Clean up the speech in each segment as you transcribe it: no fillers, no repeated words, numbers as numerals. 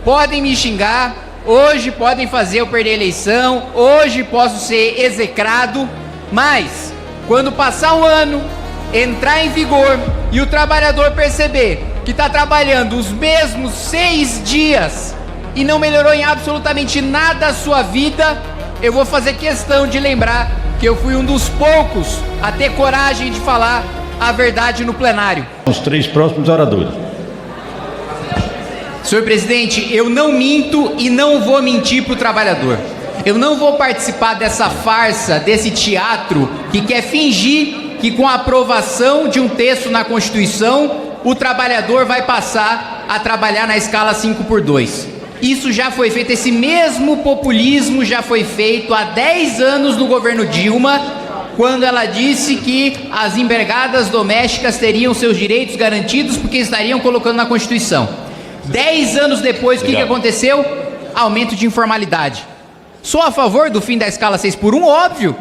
podem me xingar, hoje podem fazer eu perder a eleição, hoje posso ser execrado, mas quando passar um ano, entrar em vigor e o trabalhador perceber que está trabalhando os mesmos 6 dias e não melhorou em absolutamente nada a sua vida, eu vou fazer questão de lembrar que eu fui um dos poucos a ter coragem de falar a verdade no plenário. Os 3 próximos oradores. Senhor presidente, eu não minto e não vou mentir para o trabalhador. Eu não vou participar dessa farsa, desse teatro que quer fingir que com a aprovação de um texto na Constituição, o trabalhador vai passar a trabalhar na escala 5x2. Isso já foi feito, esse mesmo populismo já foi feito há 10 anos no governo Dilma, quando ela disse que as empregadas domésticas teriam seus direitos garantidos porque estariam colocando na Constituição. 10 anos depois, o que aconteceu? Aumento de informalidade. Sou a favor do fim da escala 6x1, óbvio.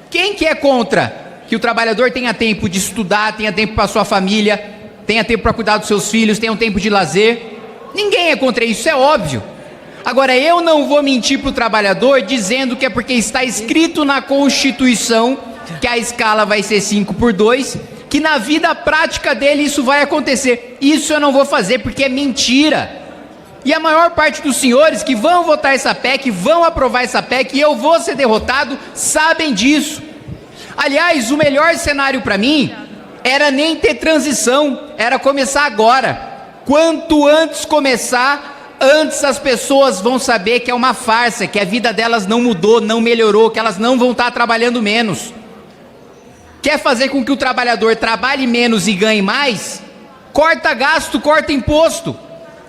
Quem que é contra que o trabalhador tenha tempo de estudar, tenha tempo para sua família, tenha tempo para cuidar dos seus filhos, tenha um tempo de lazer? Ninguém é contra isso, é óbvio. Agora, eu não vou mentir para o trabalhador dizendo que é porque está escrito na Constituição que a escala vai ser 5x2, que na vida prática dele isso vai acontecer. Isso eu não vou fazer porque é mentira. E a maior parte dos senhores que vão votar essa PEC, vão aprovar essa PEC, e eu vou ser derrotado, sabem disso. Aliás, o melhor cenário para mim era nem ter transição, era começar agora. Quanto antes começar, antes as pessoas vão saber que é uma farsa, que a vida delas não mudou, não melhorou, que elas não vão estar trabalhando menos. Quer fazer com que o trabalhador trabalhe menos e ganhe mais? Corta gasto, corta imposto.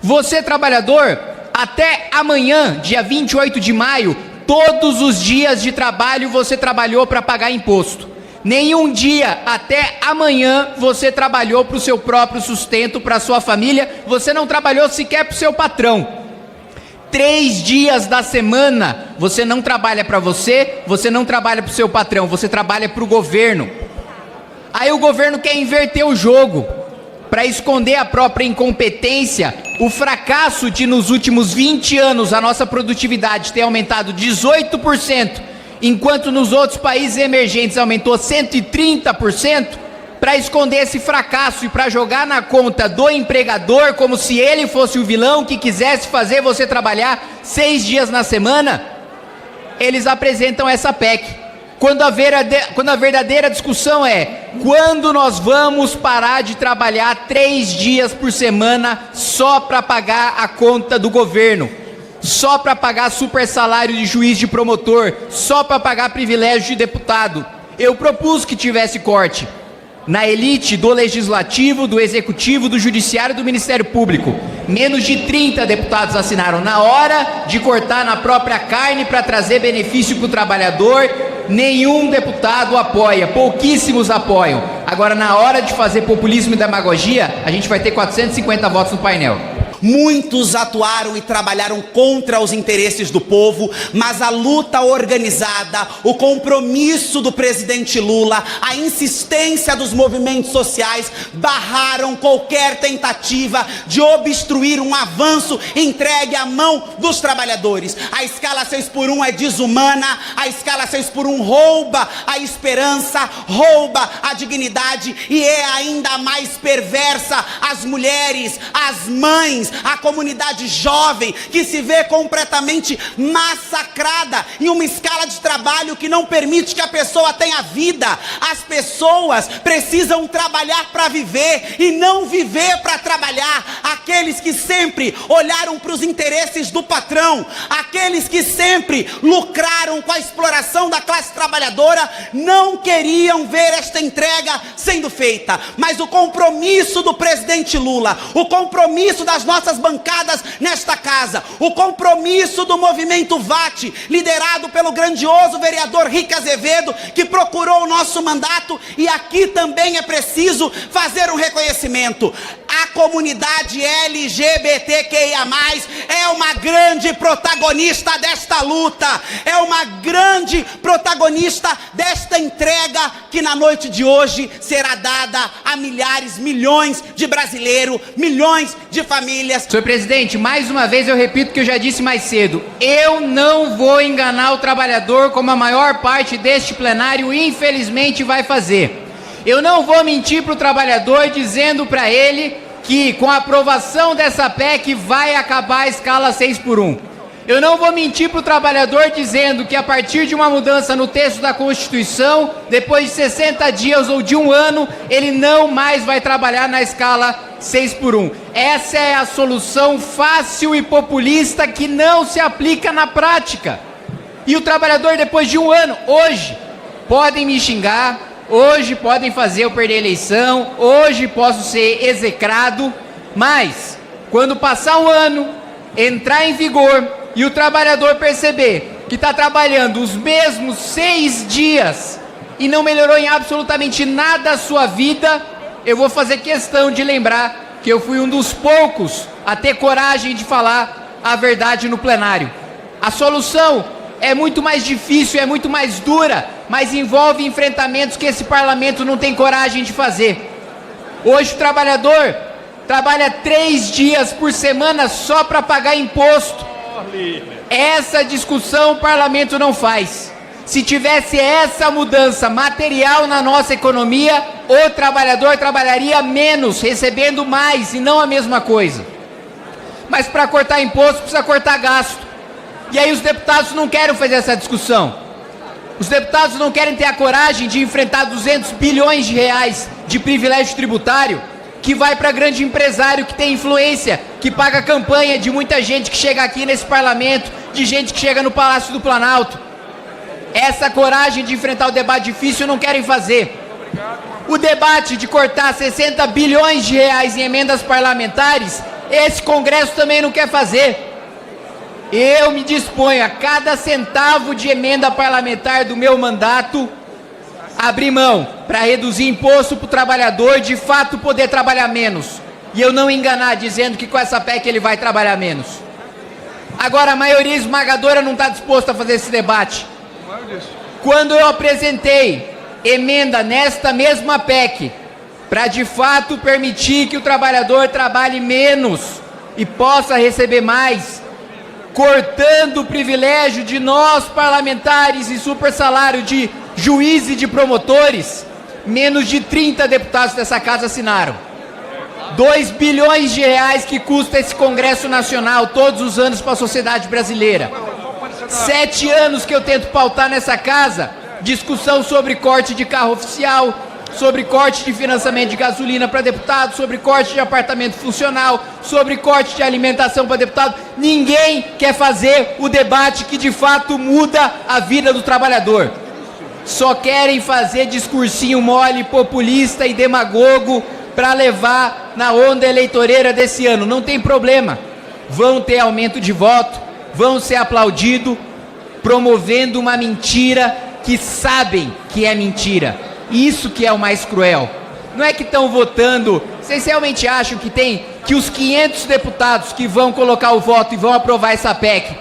Você, trabalhador, até amanhã, dia 28 de maio, todos os dias de trabalho você trabalhou para pagar imposto. Nenhum dia até amanhã você trabalhou para o seu próprio sustento, para a sua família, você não trabalhou sequer para o seu patrão. 3 dias da semana você não trabalha para você, você não trabalha para o seu patrão, você trabalha para o governo. Aí o governo quer inverter o jogo, para esconder a própria incompetência, o fracasso de nos últimos 20 anos a nossa produtividade ter aumentado 18%, enquanto nos outros países emergentes aumentou 130%, para esconder esse fracasso e para jogar na conta do empregador como se ele fosse o vilão que quisesse fazer você trabalhar 6 dias na semana, eles apresentam essa PEC. Quando a verdadeira discussão é quando nós vamos parar de trabalhar 3 dias por semana só para pagar a conta do governo, só para pagar super salário de juiz, de promotor, só para pagar privilégio de deputado. Eu propus que tivesse corte na elite do Legislativo, do Executivo, do Judiciário e do Ministério Público. Menos de 30 deputados assinaram. Na hora de cortar na própria carne para trazer benefício para o trabalhador, nenhum deputado apoia, pouquíssimos apoiam. Agora, na hora de fazer populismo e demagogia, a gente vai ter 450 votos no painel. Muitos atuaram e trabalharam contra os interesses do povo, mas a luta organizada, o compromisso do presidente Lula, a insistência dos movimentos sociais barraram qualquer tentativa de obstruir um avanço entregue à mão dos trabalhadores. A escala 6x1 é desumana, a escala 6x1 rouba a esperança, rouba a dignidade e é ainda mais perversa as mulheres, as mães, a comunidade jovem que se vê completamente massacrada em uma escala de trabalho que não permite que a pessoa tenha vida. As pessoas precisam trabalhar para viver e não viver para trabalhar. Aqueles que sempre olharam para os interesses do patrão, aqueles que sempre lucraram com a exploração da classe trabalhadora, não queriam ver esta entrega sendo feita. Mas o compromisso do presidente Lula, o compromisso das nossas bancadas nesta casa, o compromisso do movimento VAT, liderado pelo grandioso vereador Rick Azevedo, que procurou o nosso mandato, e aqui também é preciso fazer um reconhecimento. A comunidade LGBTQIA+, é uma grande protagonista desta luta, é uma grande protagonista desta entrega que na noite de hoje será dada a milhares, milhões de brasileiros, milhões de famílias famílias. Senhor presidente, mais uma vez eu repito o que eu já disse mais cedo. Eu não vou enganar o trabalhador como a maior parte deste plenário infelizmente vai fazer. Eu não vou mentir para o trabalhador dizendo para ele que com a aprovação dessa PEC vai acabar a escala 6x1. Eu não vou mentir para o trabalhador dizendo que a partir de uma mudança no texto da Constituição, depois de 60 dias ou de um ano, ele não mais vai trabalhar na escala 6x1. Essa é a solução fácil e populista que não se aplica na prática. E o trabalhador, depois de um ano, hoje, podem me xingar, hoje podem fazer eu perder a eleição, hoje posso ser execrado, mas quando passar um ano, entrar em vigor e o trabalhador perceber que está trabalhando os mesmos 6 dias e não melhorou em absolutamente nada a sua vida, eu vou fazer questão de lembrar que eu fui um dos poucos a ter coragem de falar a verdade no plenário. A solução é muito mais difícil, é muito mais dura, mas envolve enfrentamentos que esse parlamento não tem coragem de fazer. Hoje o trabalhador trabalha 3 dias por semana só para pagar imposto. Essa discussão o parlamento não faz. Se tivesse essa mudança material na nossa economia, o trabalhador trabalharia menos, recebendo mais e não a mesma coisa. Mas para cortar imposto precisa cortar gasto. E aí os deputados não querem fazer essa discussão. Os deputados não querem ter a coragem de enfrentar 200 bilhões de reais de privilégio tributário que vai para grande empresário que tem influência, que paga campanha de muita gente que chega aqui nesse parlamento, de gente que chega no Palácio do Planalto. Essa coragem de enfrentar o debate difícil não querem fazer. O debate de cortar 60 bilhões de reais em emendas parlamentares, esse Congresso também não quer fazer. Eu me disponho a cada centavo de emenda parlamentar do meu mandato abrir mão para reduzir imposto para o trabalhador, de fato poder trabalhar menos. E eu não enganar dizendo que com essa PEC ele vai trabalhar menos. Agora a maioria esmagadora não está disposta a fazer esse debate. Quando eu apresentei emenda nesta mesma PEC, para de fato permitir que o trabalhador trabalhe menos e possa receber mais, cortando o privilégio de nós parlamentares e super salário de juízes e de promotores, menos de 30 deputados dessa casa assinaram. 2 bilhões de reais que custa esse Congresso Nacional todos os anos para a sociedade brasileira. 7 anos que eu tento pautar nessa casa discussão sobre corte de carro oficial, sobre corte de financiamento de gasolina para deputado, sobre corte de apartamento funcional, sobre corte de alimentação para deputado. Ninguém quer fazer o debate que de fato muda a vida do trabalhador. Só querem fazer discursinho mole, populista e demagogo para levar na onda eleitoreira desse ano. Não tem problema. Vão ter aumento de voto, vão ser aplaudidos, promovendo uma mentira que sabem que é mentira. Isso que é o mais cruel. Não é que estão votando. Vocês realmente acham que os 500 deputados que vão colocar o voto e vão aprovar essa PEC,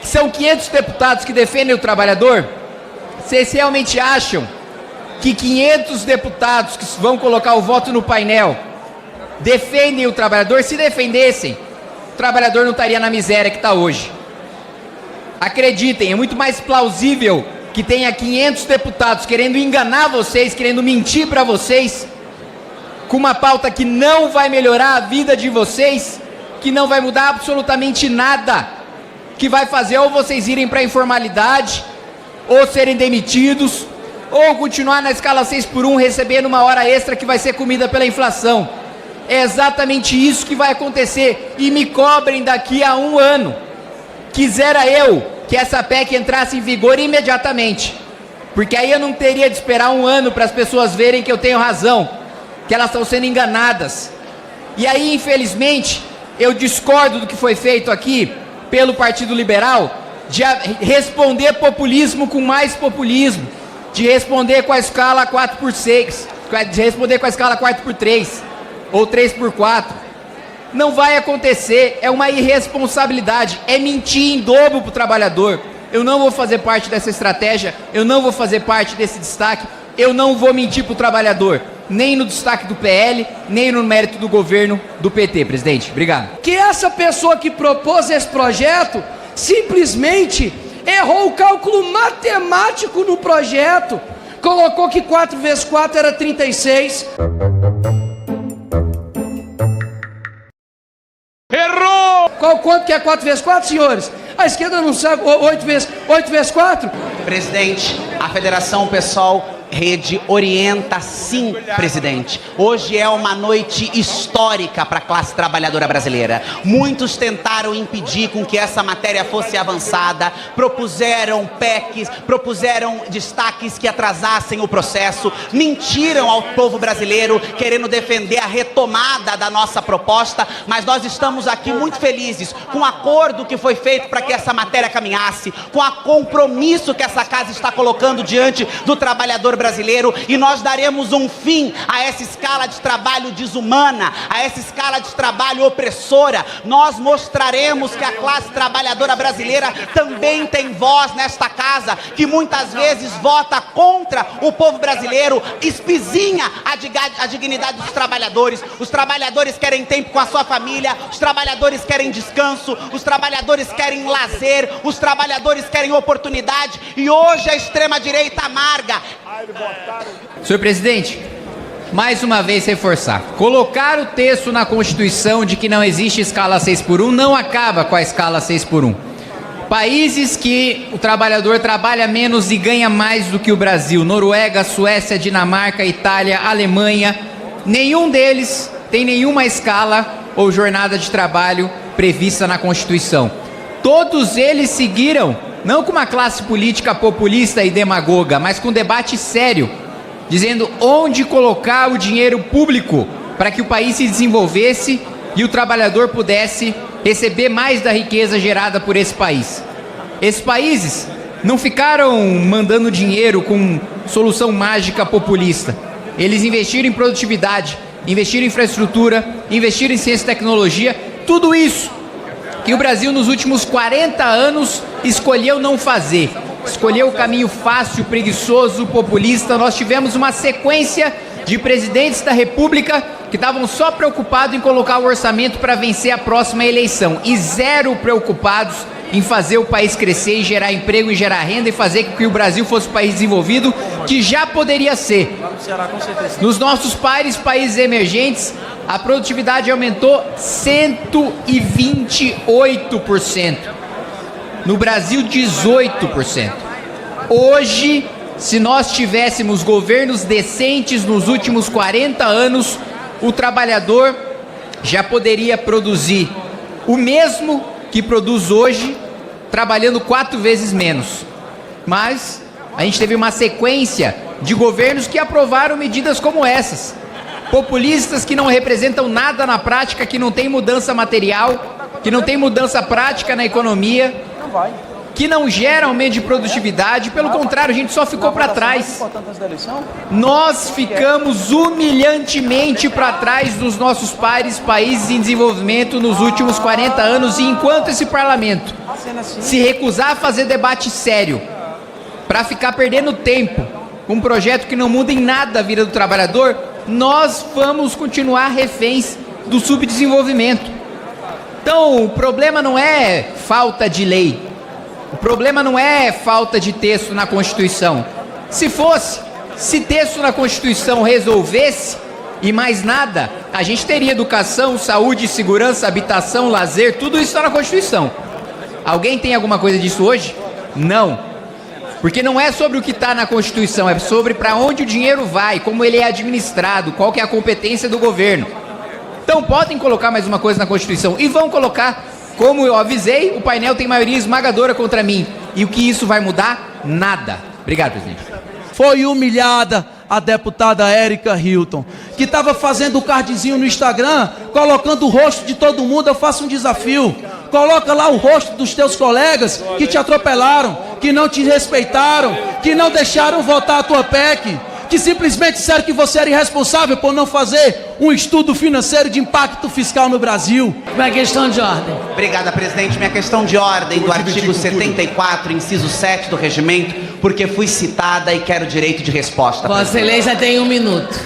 são 500 deputados que defendem o trabalhador? Vocês realmente acham que 500 deputados que vão colocar o voto no painel defendem o trabalhador? Se defendessem, o trabalhador não estaria na miséria que está hoje. Acreditem, é muito mais plausível que tenha 500 deputados querendo enganar vocês, querendo mentir para vocês, com uma pauta que não vai melhorar a vida de vocês, que não vai mudar absolutamente nada, que vai fazer ou vocês irem para a informalidade, ou serem demitidos, ou continuar na escala 6x1 recebendo uma hora extra que vai ser comida pela inflação. É exatamente isso que vai acontecer, e me cobrem daqui a 1 ano. Quisera eu que essa PEC entrasse em vigor imediatamente, porque aí eu não teria de esperar 1 ano para as pessoas verem que eu tenho razão, que elas estão sendo enganadas. E aí, infelizmente, eu discordo do que foi feito aqui pelo Partido Liberal, de responder populismo com mais populismo, de responder com a escala 4x6, de responder com a escala 4x3 ou 3x4. Não vai acontecer, é uma irresponsabilidade, é mentir em dobro para o trabalhador. Eu não vou fazer parte dessa estratégia, eu não vou fazer parte desse destaque, eu não vou mentir para o trabalhador. nem no destaque do PL, nem no mérito do governo do PT, presidente. Obrigado. Que essa pessoa que propôs esse projeto simplesmente errou o cálculo matemático no projeto. Colocou que 4 vezes 4 era 36. Errou! Quanto que é 4 vezes 4, senhores? A esquerda não sabe 8 vezes 4? Presidente, a Federação Pessoal Rede orienta sim, presidente. Hoje é uma noite histórica para a classe trabalhadora brasileira. Muitos tentaram impedir com que essa matéria fosse avançada, propuseram PECs, propuseram destaques que atrasassem o processo, mentiram ao povo brasileiro querendo defender a retomada da nossa proposta, mas nós estamos aqui muito felizes com o acordo que foi feito para que essa matéria caminhasse, com o compromisso que essa casa está colocando diante do trabalhador brasileiro, e nós daremos um fim a essa escala de trabalho desumana, a essa escala de trabalho opressora. Nós mostraremos que a classe trabalhadora brasileira também tem voz nesta casa, que muitas vezes vota contra o povo brasileiro, espizinha a dignidade dos trabalhadores. Os trabalhadores querem tempo com a sua família, os trabalhadores querem descanso, os trabalhadores querem lazer, os trabalhadores querem oportunidade, e hoje a extrema-direita amarga. Senhor presidente, mais uma vez reforçar. Colocar o texto na Constituição de que não existe escala 6x1 não acaba com a escala 6x1. Países que o trabalhador trabalha menos e ganha mais do que o Brasil, Noruega, Suécia, Dinamarca, Itália, Alemanha, nenhum deles tem nenhuma escala ou jornada de trabalho prevista na Constituição. Todos eles seguiram, não com uma classe política populista e demagoga, mas com debate sério, dizendo onde colocar o dinheiro público para que o país se desenvolvesse e o trabalhador pudesse receber mais da riqueza gerada por esse país. Esses países não ficaram mandando dinheiro com solução mágica populista. Eles investiram em produtividade, investiram em infraestrutura, investiram em ciência e tecnologia, tudo isso que o Brasil nos últimos 40 anos escolheu não fazer. Escolheu o caminho fácil, preguiçoso, populista. Nós tivemos uma sequência de presidentes da República que estavam só preocupados em colocar o orçamento para vencer a próxima eleição e zero preocupados em fazer o país crescer e gerar emprego e gerar renda e fazer com que o Brasil fosse um país desenvolvido, que já poderia ser. Nos nossos países emergentes, a produtividade aumentou 128%. No Brasil, 18%. Hoje, se nós tivéssemos governos decentes nos últimos 40 anos, o trabalhador já poderia produzir o mesmo que produz hoje, trabalhando 4 vezes menos. Mas a gente teve uma sequência de governos que aprovaram medidas como essas, populistas, que não representam nada na prática, que não tem mudança material, que não tem mudança prática na economia, que não gera aumento de produtividade. Pelo contrário, a gente só ficou para trás. Nós ficamos humilhantemente para trás dos nossos países em desenvolvimento nos últimos 40 anos, e enquanto esse parlamento se recusar a fazer debate sério, para ficar perdendo tempo com um projeto que não muda em nada a vida do trabalhador, nós vamos continuar reféns do subdesenvolvimento. Então, o problema não é falta de lei, o problema não é falta de texto na Constituição. Se texto na Constituição resolvesse e mais nada, a gente teria educação, saúde, segurança, habitação, lazer, tudo isso está na Constituição. Alguém tem alguma coisa disso hoje? Não. Porque não é sobre o que está na Constituição, é sobre para onde o dinheiro vai, como ele é administrado, qual que é a competência do governo. Então podem colocar mais uma coisa na Constituição, e vão colocar. Como eu avisei, o painel tem maioria esmagadora contra mim. E o que isso vai mudar? Nada. Obrigado, presidente. Foi humilhada a deputada Érica Hilton, que estava fazendo o cardzinho no Instagram, colocando o rosto de todo mundo. Eu faço um desafio: coloca lá o rosto dos teus colegas que te atropelaram, que não te respeitaram, que não deixaram votar a tua PEC, que simplesmente disseram que você era irresponsável por não fazer um estudo financeiro de impacto fiscal no Brasil. Uma questão de ordem. Obrigada, presidente. Minha questão de ordem do artigo 74, inciso 7 do regimento, porque fui citada e quero direito de resposta. Vossa Excelência tem 1 minuto.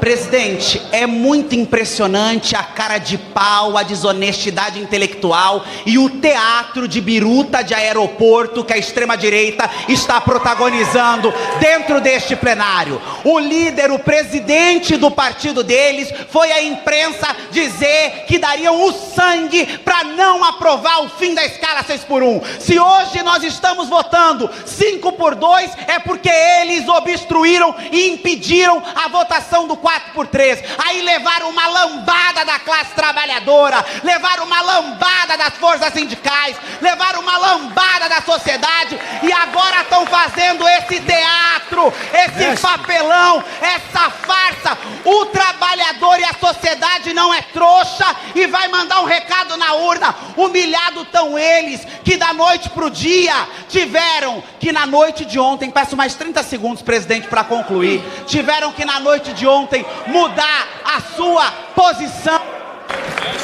Presidente, é muito impressionante a cara de pau, a desonestidade intelectual e o teatro de biruta de aeroporto que a extrema-direita está protagonizando dentro deste plenário. O líder, o presidente do partido deles, foi à imprensa dizer que dariam o sangue para não aprovar o fim da escala 6x1. Se hoje nós estamos votando 5x2, é porque eles obstruíram e impediram a votação do 4x3, aí levaram uma lambada da classe trabalhadora, levaram uma lambada das forças sindicais, levaram uma lambada da sociedade e agora estão fazendo esse teatro, esse papelão, essa farsa. O trabalhador e a sociedade não é trouxa e vai mandar um recado na urna. Humilhado estão eles que da noite pro dia tiveram que na noite de ontem, peço mais 30 segundos, presidente, para concluir, tiveram que na noite de ontem mudar a sua posição.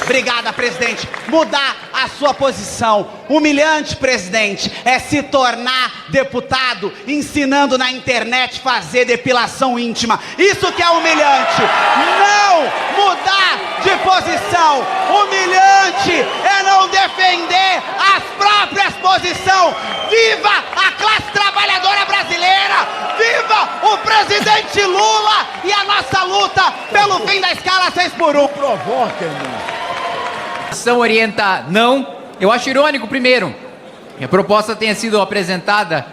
Obrigada, presidente. Mudar a sua posição. Humilhante, presidente, é se tornar deputado ensinando na internet fazer depilação íntima. Isso que é humilhante. Não mudar de posição. Humilhante é não defender as próprias posições. Viva a classe trabalhadora brasileira! Viva o presidente Lula e a nossa luta pelo fim da escala 6x1. Provoca, irmão. São orienta não. Eu acho irônico, primeiro, que a proposta tenha sido apresentada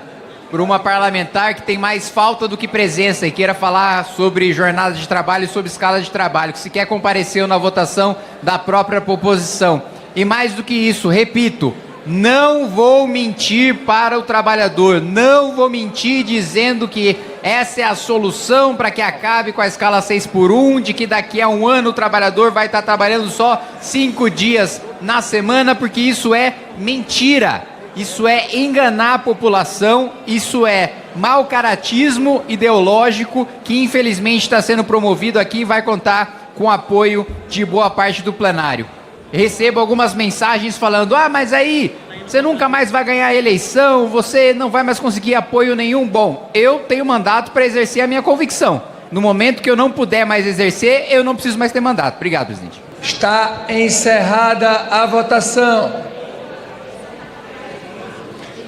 por uma parlamentar que tem mais falta do que presença e queira falar sobre jornada de trabalho e sobre escala de trabalho, que sequer compareceu na votação da própria proposição. E mais do que isso, repito, não vou mentir para o trabalhador, não vou mentir dizendo que essa é a solução para que acabe com a escala 6x1, de que daqui a um ano o trabalhador vai estar trabalhando só 5 dias na semana, porque isso é mentira, isso é enganar a população, isso é mau caratismo ideológico que infelizmente está sendo promovido aqui e vai contar com o apoio de boa parte do plenário. Recebo algumas mensagens falando, mas aí você nunca mais vai ganhar a eleição, você não vai mais conseguir apoio nenhum. Bom, eu tenho mandato para exercer a minha convicção. No momento que eu não puder mais exercer, eu não preciso mais ter mandato. Obrigado, presidente. Está encerrada a votação.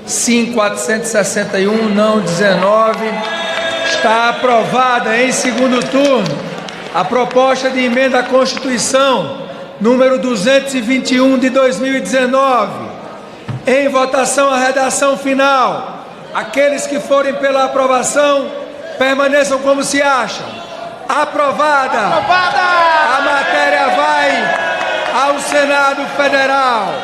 Sim, 461, não 19. Está aprovada em segundo turno a proposta de emenda à Constituição número 221 de 2019. Em votação a redação final. Aqueles que forem pela aprovação, permaneçam como se acham. Aprovada! Aprovada! A matéria vai ao Senado Federal.